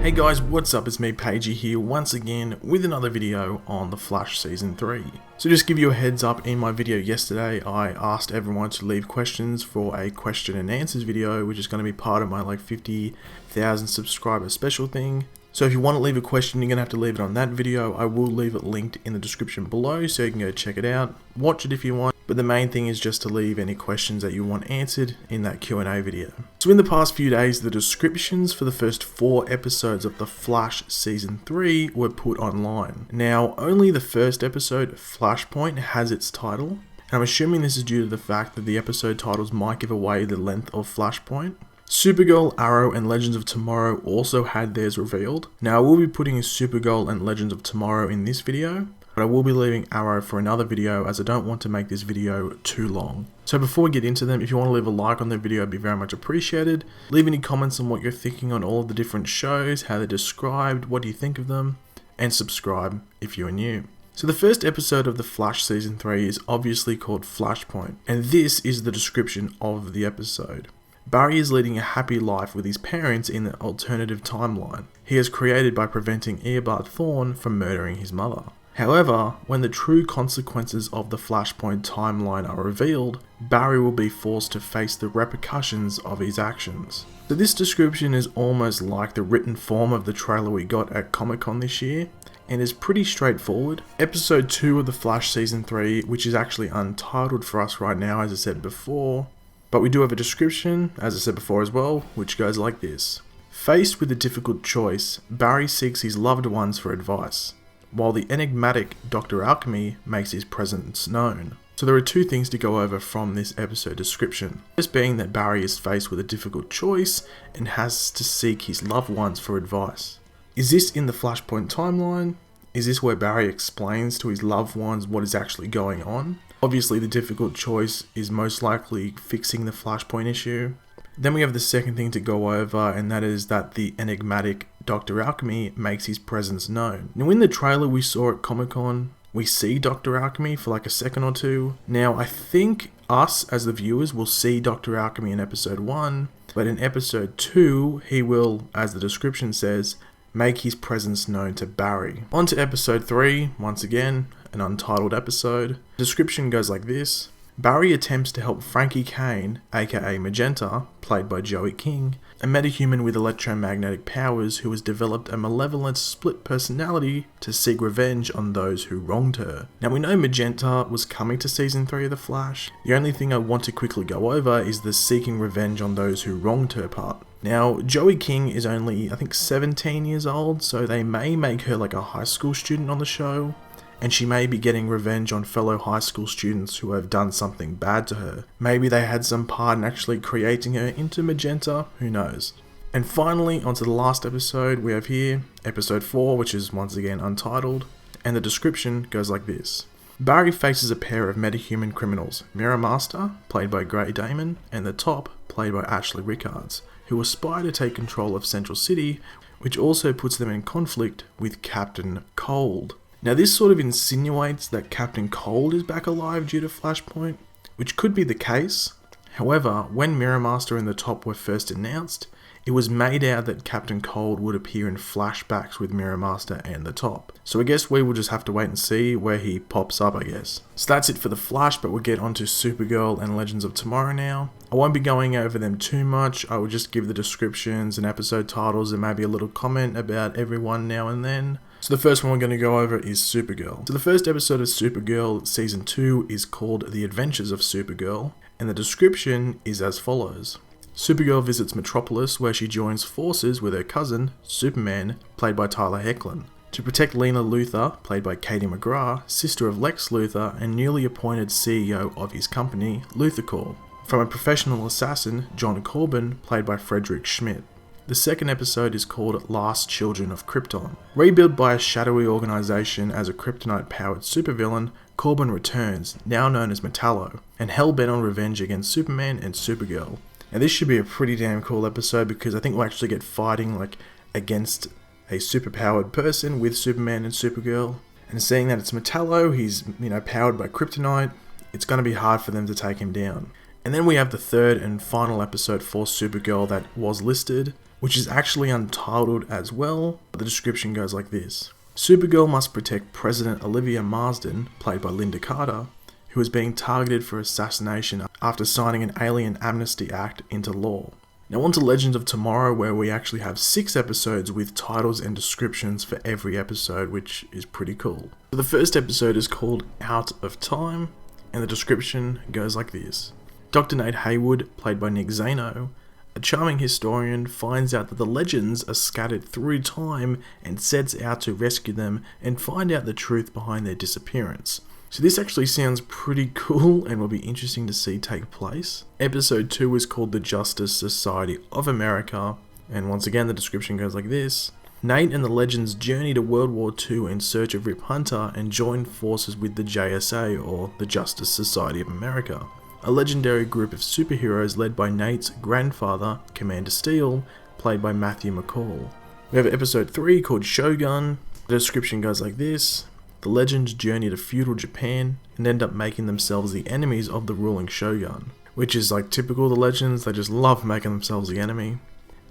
Hey guys, what's up? It's me, Pagey here, once again with another video on The Flash Season 3. So just give you a heads up, in my video yesterday, I asked everyone to leave questions for a question and answers video, which is going to be part of my 50,000 subscriber special thing. So if you want to leave a question, you're going to have to leave it on that video. I will leave it linked in the description below, so you can go check it out, watch it if you want. But the main thing is just to leave any questions that you want answered in that Q&A video. So in the past few days, the descriptions for the first 4 episodes of The Flash Season 3 were put online. Now, only the first episode, Flashpoint, has its title. And I'm assuming this is due to the fact that the episode titles might give away the length of Flashpoint. Supergirl, Arrow, and Legends of Tomorrow also had theirs revealed. Now, I will be putting Supergirl and Legends of Tomorrow in this video, but I will be leaving Arrow for another video as I don't want to make this video too long. So before we get into them, if you want to leave a like on the video, it'd be very much appreciated. Leave any comments on what you're thinking on all of the different shows, how they're described, what do you think of them, and subscribe if you are new. So the first episode of The Flash Season 3 is obviously called Flashpoint, and this is the description of the episode. Barry is leading a happy life with his parents in the alternative timeline he has created by preventing Eobard Thawne from murdering his mother. However, when the true consequences of the Flashpoint timeline are revealed, Barry will be forced to face the repercussions of his actions. So this description is almost like the written form of the trailer we got at Comic-Con this year, and is pretty straightforward. Episode 2 of The Flash Season 3, which is actually untitled for us right now as I said before, but we do have a description, as I said before as well, which goes like this. Faced with a difficult choice, Barry seeks his loved ones for advice, while the enigmatic Dr. Alchemy makes his presence known. So there are 2 things to go over from this episode description. First being that Barry is faced with a difficult choice and has to seek his loved ones for advice. Is this in the Flashpoint timeline? Is this where Barry explains to his loved ones what is actually going on? Obviously the difficult choice is most likely fixing the Flashpoint issue. Then we have the second thing to go over, and that is that the enigmatic Dr. Alchemy makes his presence known. Now in the trailer we saw at Comic-Con, we see Dr. Alchemy for a second or 2. Now I think us as the viewers will see Dr. Alchemy in episode 1, but in episode 2 he will, as the description says, make his presence known to Barry. On to episode 3, once again, an untitled episode. The description goes like this. Barry attempts to help Frankie Kane, aka Magenta, played by Joey King, a metahuman with electromagnetic powers who has developed a malevolent split personality to seek revenge on those who wronged her. Now we know Magenta was coming to season 3 of The Flash. The only thing I want to quickly go over is the seeking revenge on those who wronged her part. Now, Joey King is only, I think, 17 years old, so they may make her like a high school student on the show, and she may be getting revenge on fellow high school students who have done something bad to her. Maybe they had some part in actually creating her into Magenta, who knows. And finally, onto the last episode we have here, episode 4, which is once again untitled, and the description goes like this. Barry faces a pair of metahuman criminals, Mirror Master, played by Grey Damon, and the Top, played by Ashley Rickards, who aspire to take control of Central City, which also puts them in conflict with Captain Cold. Now this sort of insinuates that Captain Cold is back alive due to Flashpoint, which could be the case. However, when Mirror Master and the Top were first announced, it was made out that Captain Cold would appear in flashbacks with Mirror Master and the Top. So I guess we will just have to wait and see where he pops up, I guess. So that's it for The Flash, but we'll get onto Supergirl and Legends of Tomorrow now. I won't be going over them too much. I will just give the descriptions and episode titles and maybe a little comment about everyone now and then. So the first one we're going to go over is Supergirl. So the first episode of Supergirl Season 2 is called The Adventures of Supergirl, and the description is as follows. Supergirl visits Metropolis, where she joins forces with her cousin, Superman, played by Tyler Hoechlin, to protect Lena Luthor, played by Katie McGrath, sister of Lex Luthor and newly appointed CEO of his company, LuthorCorp, from a professional assassin, John Corbin, played by Frederick Schmidt. The second episode is called Last Children of Krypton. Rebuilt by a shadowy organization as a kryptonite-powered supervillain, Corbin returns, now known as Metallo, and hell-bent on revenge against Superman and Supergirl. Now this should be a pretty damn cool episode because I think we'll actually get fighting against a superpowered person with Superman and Supergirl. And seeing that it's Metallo, he's powered by kryptonite, it's going to be hard for them to take him down. And then we have the third and final episode for Supergirl that was listed, which is actually untitled as well. The description goes like this. Supergirl must protect President Olivia Marsden, played by Linda Carter, who is being targeted for assassination after signing an Alien Amnesty Act into law. Now on to Legends of Tomorrow, where we actually have 6 episodes with titles and descriptions for every episode, which is pretty cool. So the first episode is called Out of Time, and the description goes like this. Dr. Nate Haywood, played by Nick Zano, a charming historian, finds out that the legends are scattered through time and sets out to rescue them and find out the truth behind their disappearance. So this actually sounds pretty cool and will be interesting to see take place. Episode 2 is called The Justice Society of America, and once again the description goes like this. Nate and the Legends journey to World War II in search of Rip Hunter and join forces with the JSA, or the Justice Society of America, a legendary group of superheroes led by Nate's grandfather, Commander Steel, played by Matthew McCall. We have episode 3 called Shogun. The description goes like this. The Legends journey to feudal Japan and end up making themselves the enemies of the ruling Shogun, which is like typical of the Legends, they just love making themselves the enemy.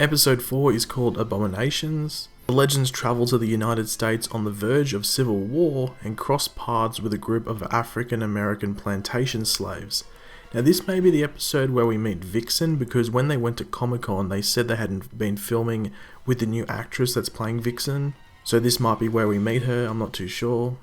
Episode 4 is called Abominations. The Legends travel to the United States on the verge of civil war and cross paths with a group of African American plantation slaves. Now this may be the episode where we meet Vixen, because when they went to Comic-Con they said they hadn't been filming with the new actress that's playing Vixen. So this might be where we meet her, I'm not too sure.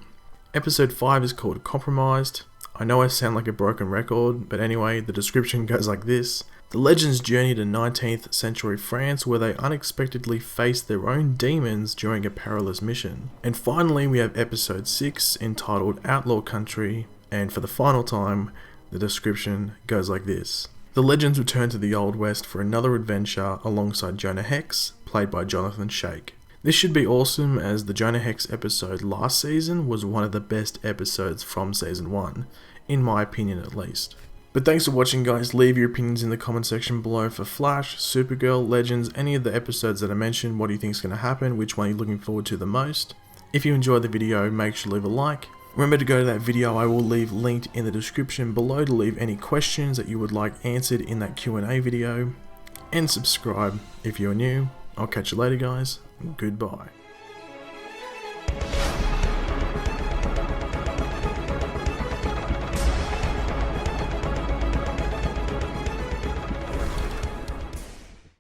Episode 5 is called Compromised. I know I sound like a broken record, but anyway, the description goes like this. The Legends journey to 19th century France, where they unexpectedly face their own demons during a perilous mission. And finally we have episode 6 entitled Outlaw Country, and for the final time, the description goes like this. The Legends return to the Old West for another adventure alongside Jonah Hex, played by Jonathan Shake. This should be awesome, as the Jonah Hex episode last season was one of the best episodes from season 1, in my opinion at least. But thanks for watching guys, leave your opinions in the comment section below for Flash, Supergirl, Legends, any of the episodes that I mentioned. What do you think is going to happen, which one are you looking forward to the most? If you enjoyed the video, make sure to leave a like. Remember to go to that video I will leave linked in the description below to leave any questions that you would like answered in that Q&A video. And subscribe if you're new. I'll catch you later guys. Goodbye.